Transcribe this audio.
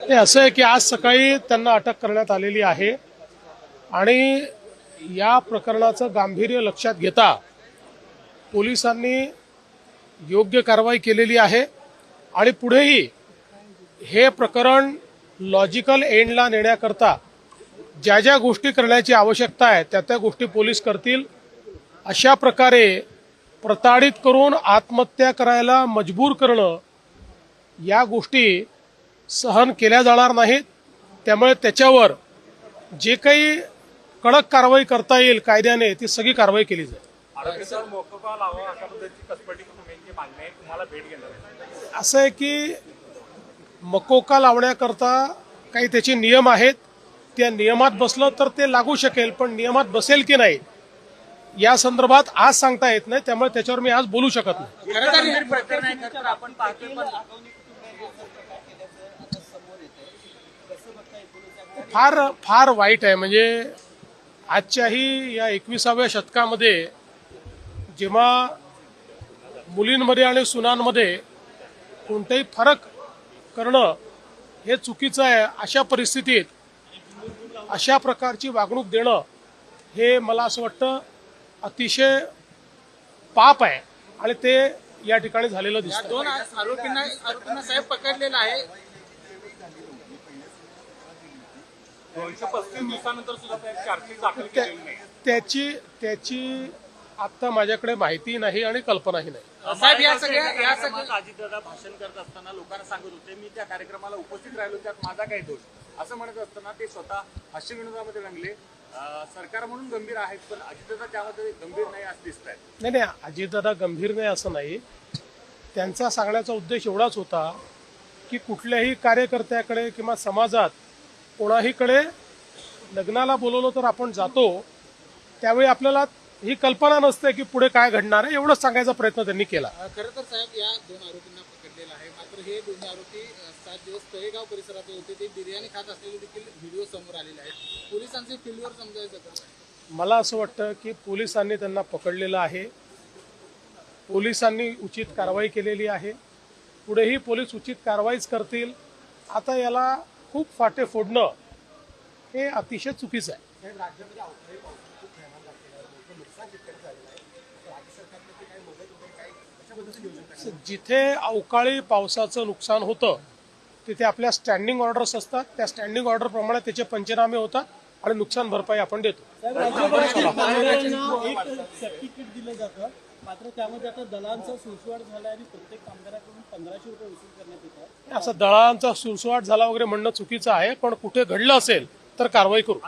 हे असं आहे की आज सकाळी त्यांना अटक करण्यात आलेली आहे आणि या प्रकरणाचं गांभीर्य लक्षात घेता पोलिसांनी योग्य कारवाई केलेली आहे आणि पुढेही हे प्रकरण लॉजिकल एंडला नेण्याकरता ज्या ज्या गोष्टी करण्याची आवश्यकता आहे त्या त्या गोष्टी पोलीस करतील। अशा प्रकारे प्रताडित करून आत्महत्या करायला मजबूर करणं या गोष्टी सहन केल्या जाणार नाहीत। त्यामुळे त्याच्यावर जे काही कडक कारवाई करता येईल कायद्याने ती सगळी कारवाई केली जाईल। असं आहे की मकोका लावण्याकरता काही त्याचे नियम आहेत, त्या नियमात बसलं तर ते लागू शकेल, पण नियमात बसेल की नाही या संदर्भात आज सांगता येत नाही, त्यामुळे त्याच्यावर मी आज बोलू शकत नाही। फार फार वाईट आहे। म्हणजे आजच्याही या 21व्या शतकामध्ये जेव्हा मुलींमध्ये आणि सुनांमध्ये कोणताही फरक करणं हे चुकीचं आहे, अशा परिस्थितीत अशा प्रकारची वागणूक देणं हे मला असं वाटतं अतिशय पाप आहे आणि ते या ठिकाणी झालेलं दिसतं। दोन आरोपींना साहेब पकडलेला आहे। 235 दिवसानंतर सुद्धा चार्जशीट दाखल केलेली नाही। त्याची आता माझ्याकडे माहिती नाही आणि कल्पनाही नाही। साहेब या सगळ्या अजितदादा भाषण करत असताना लोकांना सांगत होते मी त्या कार्यक्रमाला उपस्थित राहिलो, त्यात माझा काही दोष असं म्हणत असताना ते स्वतः हास्य विनोदामध्ये रंगले। सरकार म्हणून गंभीर आहेत पण अजितदादा त्यामध्ये गंभीर नाही असं दिसत आहे। नाही, अजितदादा गंभीर नाही असं नाही। त्यांचा सांगण्याचा उद्देश एवढाच होता की कुठल्याही कार्यकर्त्याकडे किंवा समाजात कोणाहीकडे लग्नाला बोलवलं तर आपण जातो, त्यावेळी आपल्याला ही कल्पना नसते की पुढे काय घडणार आहे, एवढंच सांगायचा प्रयत्न त्यांनी केला। खरं तर साहेब या दोन आरोपींना पकडलेलं आहे, मात्र हे दोन्ही आरोपी 7 दिवस तळेगाव परिसरात होते, ते बिर्याणी खात असलेले देखील व्हिडिओ समोर आलेले आहेत। पोलिसांचे फेल्युअर समजायचं का? मला असं वाटतं की पोलिसांनी त्यांना पकडलेलं आहे, पोलिसांनी उचित कारवाई केलेली आहे, पुढेही पोलीस उचित कारवाईच करतील। आता याला खूप फाटे फोडणं हे अतिशय चुकीचं आहे। जिथे अवकाळी पावसाचं नुकसान होतं तिथे आपल्या स्टँडिंग ऑर्डर्स असतात, त्या स्टँडिंग ऑर्डर प्रमाणे त्याचे पंचनामे होतात आणि नुकसान भरपाई आपण देतो। दिलं जातं, मात्र त्यामध्ये आता दलांचा सुळसुळाट झाला आणि प्रत्येक कामगाराकडून 1500 रुपये वसूल करण्यात येतात। असं दलालांचा सुळसुळाट झाला वगैरे म्हणणं चुकीचं आहे, पण कुठे घडलं असेल तर कारवाई करू।